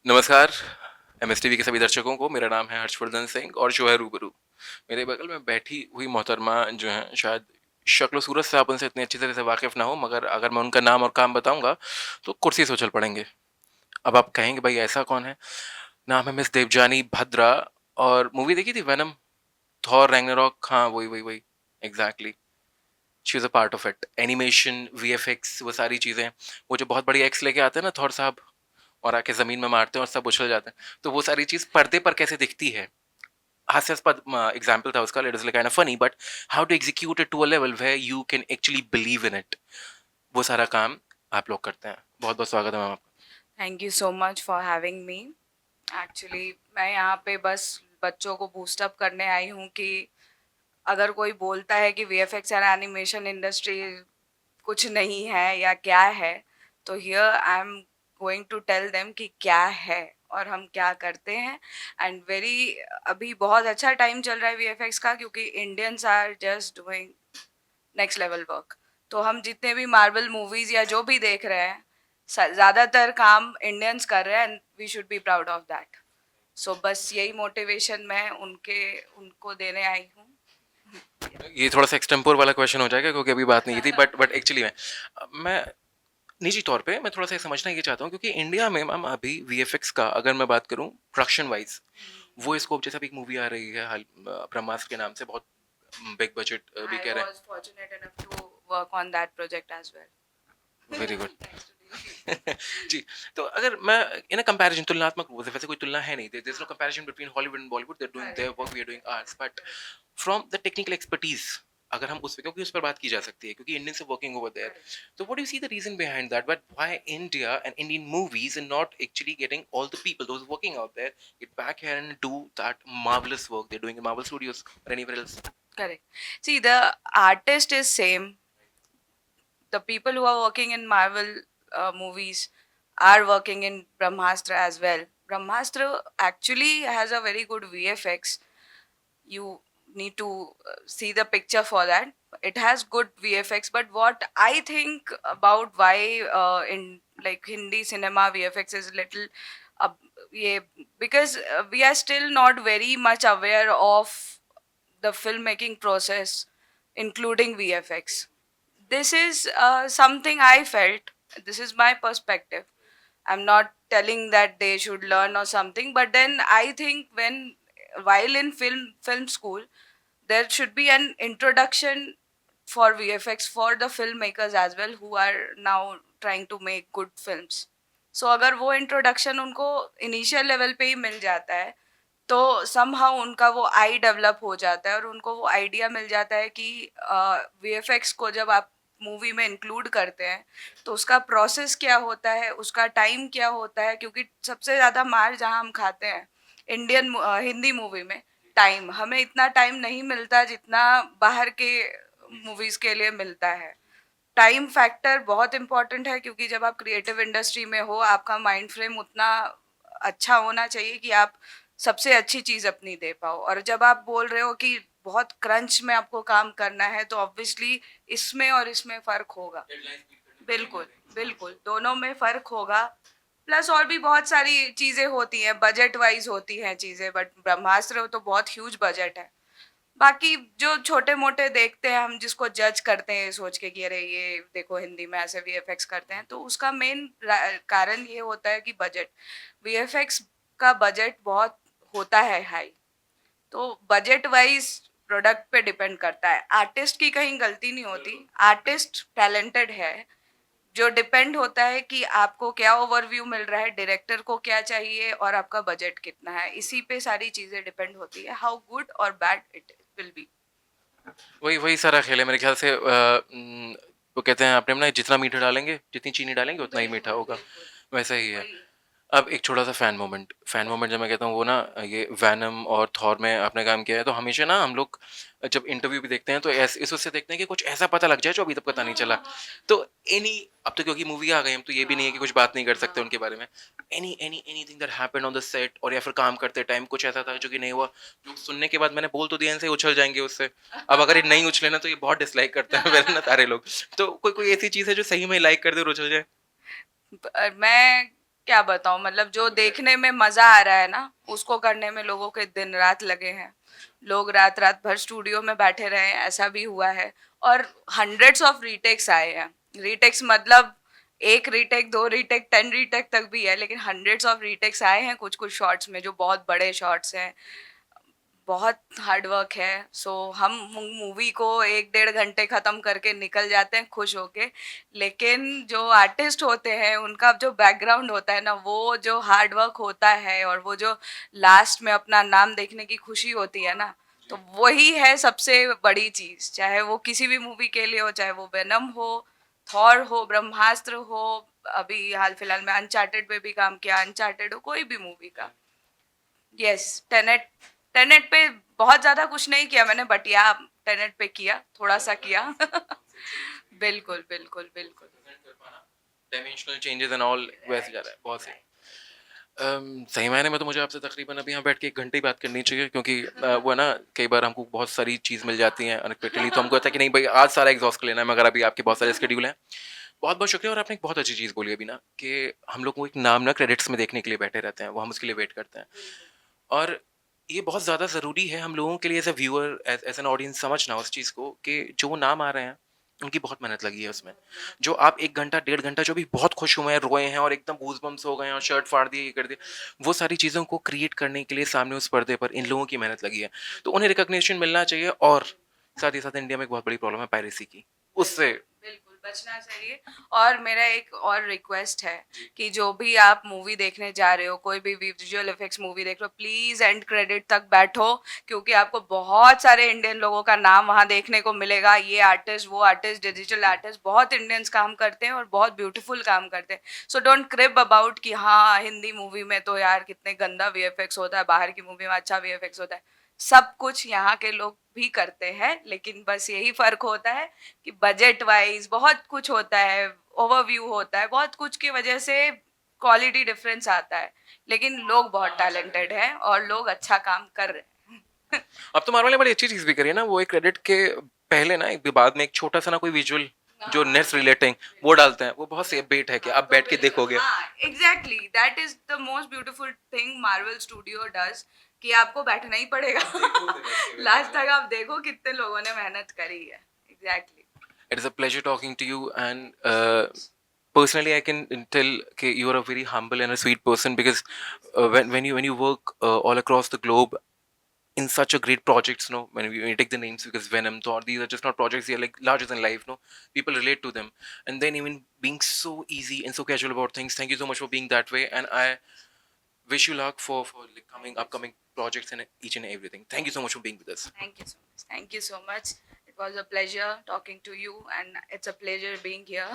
नमस्कार। MS TV के सभी दर्शकों को मेरा नाम है हर्षवर्धन सिंह और शो है रूबरू। मेरे बगल में बैठी हुई मोहतरमा जो हैं शायद शक्ल सूरत से आप उनसे इतनी अच्छी तरह से वाकिफ ना हो, मगर अगर मैं उनका नाम और काम बताऊंगा तो कुर्सी से उछल पड़ेंगे। अब आप कहेंगे भाई ऐसा कौन है? नाम है मिस देवजानी भद्रा। और मूवी देखी थी वेनम, थॉर रैग्नारॉक? हाँ, वही वही वही, exactly. She is a part of it. Animation, VFX, वो सारी चीजें। वो जो बहुत बड़ी एक्स लेके आते हैं ना थॉर साहब, और आके जमीन में मारते हैं और सब उछल जाते हैं, तो वो सारी चीज पर्दे पर कैसे दिखती है। हास्यास्पद एग्जाम्पल था उसका, it is kind of funny, but how to execute it to a level where you can actually believe in it, वो सारा काम आप लोग करते हैं। बहुत बहुत स्वागत है मैम आपका। Thank you so much for having me. Actually मैं यहाँ पे बस बच्चों को बूस्ट अप करने आई हूँ कि अगर कोई बोलता है कि वीएफएक्स एंड एनिमेशन इंडस्ट्री कुछ नहीं है या क्या है, तो here I am going to tell them कि क्या है और हम क्या करते हैं। एंड वेरी अभी बहुत अच्छा टाइम चल रहा है वीएफएक्स का, क्योंकि Indians are just doing next level work. तो हम जितने भी मार्वल मूवीज या जो भी देख रहे हैं, ज़्यादातर काम इंडियंस कर रहे हैं and we should be proud of that. So बस यही मोटिवेशन मैं उनके उनको देने आई हूँ। ये थोड़ा सा एक्सटेम्पोर वाला क्वेश्चन हो जाएगा क्योंकि अभी बात नहीं की थी, बट एक्चुअली मैं निजी तौर पे मैं थोड़ा सा समझना ये चाहता हूँ, क्योंकि इंडिया में मैम अभी वीएफएक्स का अगर मैं बात करूँ प्रोडक्शन वाइज, वो स्कोप जैसा भी एक मूवी आ रही है हाल, ब्रह्मास्त्र के नाम से, बहुत बिग बजट भी I कह रहे was fortunate enough to work on that project as well. हैं। Very good. Thanks to the जी। तो अगर मैं इन कंपैरिजन, तुलनात्मक रूप से, वैसे कोई तुलना है नहीं, there is no comparison between Hollywood and Bollywood, they are doing their correct, work, we are correct, doing arts, but from the technical expertise, अगर हम उस पे, क्योंकि उस पर बात की जा सकती है क्योंकि इंडियन से वर्किंग ओवर देयर, correct. तो what do you see the reason behind that, but why India and Indian movies are not actually getting all the people those working out there get back here and do that marvelous work they're doing in Marvel Studios or anywhere else? Correct. See, the artist is same. The people who are working in Marvel movies are working in Brahmastra as well. Brahmastra actually has a very good VFX. You need to see the picture for that. It has good VFX, but what I think about why in like Hindi cinema VFX is little uh, yeah, because we are still not very much aware of the filmmaking process, including VFX. This is something I felt. This is my perspective. I'm not telling that they should learn or something, but then I think when while in film school, there should be an introduction for VFX for the filmmakers as well who are now trying to make good films. So अगर वो introduction उनको initial level पे ही मिल जाता है, तो somehow उनका वो I develop हो जाता है और उनको वो आइडिया मिल जाता है कि वीएफएक्स को जब आप मूवी में इंक्लूड करते हैं तो उसका प्रोसेस क्या होता है, उसका टाइम क्या होता है, क्योंकि सबसे ज़्यादा मार जहाँ हम खाते हैं इंडियन हिंदी मूवी में, टाइम हमें इतना टाइम नहीं मिलता जितना बाहर के मूवीज़ के लिए मिलता है। टाइम फैक्टर बहुत इंपॉर्टेंट है, क्योंकि जब आप क्रिएटिव इंडस्ट्री में हो आपका माइंड फ्रेम उतना अच्छा होना चाहिए कि आप सबसे अच्छी चीज़ अपनी दे पाओ। और जब आप बोल रहे हो कि बहुत क्रंच में आपको काम करना है, तो ऑब्वियसली इसमें और इसमें फ़र्क होगा। बिल्कुल, बिल्कुल, दोनों में फ़र्क होगा। प्लस और भी बहुत सारी चीज़ें होती हैं, बजट वाइज़ होती हैं चीज़ें, बट ब्रह्मास्त्र तो बहुत ह्यूज बजट है। बाकी जो छोटे-मोटे देखते हैं हम, जिसको जज करते हैं सोच के कि अरे ये देखो हिंदी में ऐसे वीएफएक्स करते हैं, तो उसका मेन कारण ये होता है कि बजट। वीएफएक्स का बजट बहुत होता है हाई, तो बजट वाइज प्रोडक्ट पे डिपेंड करता है। आर्टिस्ट की कहीं गलती नहीं होती, आर्टिस्ट टैलेंटेड है। जो डिपेंड होता है कि आपको क्या ओवरव्यू मिल रहा है, डायरेक्टर को क्या चाहिए और आपका बजट कितना है, इसी पे सारी चीज़ें डिपेंड होती है, हाउ गुड और बैड इट विल बी। वही वही सारा खेल है मेरे ख्याल से। वो कहते हैं आपने ना, जितना मीठा डालेंगे, जितनी चीनी डालेंगे उतना ही मीठा बिल्कुल, होगा, बिल्कुल। वैसा ही है। वही। अब एक छोटा सा फैन मोमेंट जब मैं कहता हूँ, वो ना, ये वैनम और थॉर में आपने काम किया है, तो हमेशा ना हम लोग जब इंटरव्यू भी देखते हैं तो इस उससे देखते हैं कि कुछ ऐसा पता लग जाए जो अभी तक पता नहीं चला। तो एनी, अब तो क्योंकि मूवी आ गई, हम तो ये भी नहीं है कि कुछ बात नहीं कर सकते उनके बारे में। Anything that happened on the set, और या फिर काम करते टाइम कुछ ऐसा था जो कि नहीं हुआ, जो सुनने के बाद मैंने बोल तो दिया, इनसे उछल जाएंगे उससे। अब अगर ये नहीं उछले ना तो ये बहुत डिसलाइक करते हैं मेरे ना सारे लोग। तो कोई कोई ऐसी चीज है जो सही में लाइक कर दे और उछल जाए? मैं क्या बताऊं, मतलब जो देखने में मजा आ रहा है ना, उसको करने में लोगों के दिन रात लगे हैं। लोग रात रात भर स्टूडियो में बैठे रहे हैं, ऐसा भी हुआ है। और हंड्रेड्स ऑफ रीटेक्स आए हैं। रीटेक्स मतलब एक रीटेक, दो रीटेक, 10 रीटेक तक भी है, लेकिन हंड्रेड्स ऑफ रीटेक्स आए हैं कुछ कुछ शॉट्स में, जो बहुत बड़े शॉट्स हैं। बहुत हार्ड वर्क है। सो हम मूवी को 1 डेढ़ घंटे खत्म करके निकल जाते हैं खुश होके, लेकिन जो आर्टिस्ट होते हैं उनका जो बैकग्राउंड होता है ना, वो जो हार्ड वर्क होता है और वो जो लास्ट में अपना नाम देखने की खुशी होती है ना, तो वही है सबसे बड़ी चीज। चाहे वो किसी भी मूवी के लिए हो, चाहे वो वेनम हो, थॉर हो, ब्रह्मास्त्र हो, अभी हाल फिलहाल में अनचार्टेड पे भी काम किया, अनचार्टेड हो, कोई भी मूवी का। Yes, Tenet. टेनेट पे बहुत ज्यादा कुछ नहीं किया मैंने, बट या टेनेट पे किया, थोड़ा सा किया। बिल्कुल बिल्कुल बिल्कुल। डायमेंशनल चेंजेस एंड ऑल वैसे जा रहा है बहुत सही। सही मायने में तो मुझे आपसे तकरीबन अभी यहाँ बैठ के 1 घंटे ही बात करनी चाहिए, क्योंकि वो है ना, कई बार हमको बहुत सारी चीज़ मिल जाती हैं अनएक्सपेक्टेडली, तो हमको लगता है कि नहीं भाई आज सारा एग्जॉस्ट कर लेना है, मगर अभी आपके बहुत सारे स्केड्यूल हैं। बहुत बहुत शुक्रिया। और आपने एक बहुत अच्छी चीज़ बोली अभी ना, कि हम लोग को एक नाम ना क्रेडिट्स में देखने के लिए बैठे रहते हैं, वो हम उसके लिए वेट करते हैं। और ये बहुत ज़्यादा ज़रूरी है हम लोगों के लिए, as a viewer, as an audience, समझना उस चीज़ को कि जो वो नाम आ रहे हैं उनकी बहुत मेहनत लगी है उसमें। जो आप 1 घंटा 1.5 घंटा जो भी बहुत खुश हुए हैं, रोए हैं और एकदम गूज़बम्प्स हो गए हैं और शर्ट फाड़ दी, ये कर दिया, वो सारी चीज़ों को क्रिएट करने के लिए सामने उस पर्दे पर इन लोगों की मेहनत लगी है। तो उन्हें रिकॉग्निशन मिलना चाहिए। और साथ ही साथ इंडिया में एक बहुत बड़ी प्रॉब्लम है पायरेसी की, उससे बिल्कुल बचना चाहिए। और मेरा एक और रिक्वेस्ट है कि जो भी आप मूवी देखने जा रहे हो, कोई भी विजुअल इफेक्ट्स मूवी देख रहे हो, प्लीज एंड क्रेडिट तक बैठो, क्योंकि आपको बहुत सारे इंडियन लोगों का नाम वहाँ देखने को मिलेगा। ये आर्टिस्ट, वो आर्टिस्ट, डिजिटल आर्टिस्ट, बहुत इंडियंस काम करते हैं और बहुत ब्यूटीफुल काम करते हैं। सो डोंट क्रिप अबाउट कि हाँ हिंदी मूवी में तो यार कितने गंदा वीएफएक्स होता है, बाहर की मूवी में अच्छा वीएफएक्स होता है। सब कुछ यहाँ के लोग भी करते हैं, लेकिन बस यही फर्क होता है कि बजट वाइज बहुत कुछ होता है, ओवरव्यू होता है, बहुत कुछ की वजह से क्वालिटी डिफरेंस आता है। लेकिन लोग बहुत टैलेंटेड हैं और लोग अच्छा काम कर रहे हैं। अब तो मारवाल ने बड़ी अच्छी चीज़ भी करी है ना, वो एक क्रेडिट के पहले ना एक बाद में एक छोटा सा ना कोई विजुअल जो नेट्स रिलेटिंग वो डालते हैं, वो बहुत सेफ बेट है कि आप बैठ के देखोगे। हाँ exactly, that is the most beautiful thing Marvel studio does, कि आपको बैठना ही पड़ेगा। लास्ट तक आप देखो कितने लोगों ने मेहनत करी है। Exactly. It is a pleasure talking to you, and personally, I can tell that you are a very humble and a sweet person, because when you work all across the globe in such a great projects, no, when you take the names, because Venom, Thor, these are just not projects; they are like larger than life, no. People relate to them, and then even being so easy and so casual about things. Thank you so much for being that way, and I wish you luck for like coming upcoming projects and each and everything. Thank you so much for being with us. Thank you so much. Thank you so much. It was a pleasure talking to you, and it's a pleasure being here.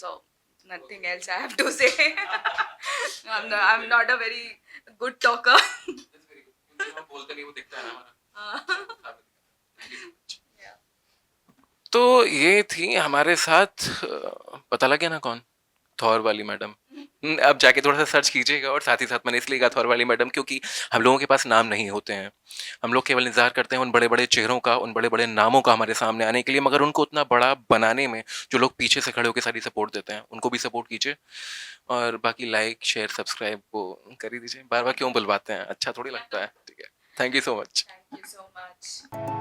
So, nothing else I have to say. I'm not a very good talker. Yeah. तो ये थी हमारे साथ, पता लग गया ना कौन, थॉर वाली मैडम। अब जाके थोड़ा सा सर्च कीजिएगा। और साथ ही साथ मैंने इसलिए कहा थॉर वाली मैडम, क्योंकि हम लोगों के पास नाम नहीं होते हैं। हम लोग केवल इंतजार करते हैं उन बड़े बड़े चेहरों का, उन बड़े बड़े नामों का हमारे सामने आने के लिए, मगर उनको उतना बड़ा बनाने में जो लोग पीछे से खड़े होकर सारी सपोर्ट देते हैं, उनको भी सपोर्ट कीजिए। और बाकी लाइक शेयर सब्सक्राइब वो कर ही दीजिए। बार बार क्यों बुलवाते हैं, अच्छा थोड़ी लगता है। ठीक है, thank you so much. Thank you so much.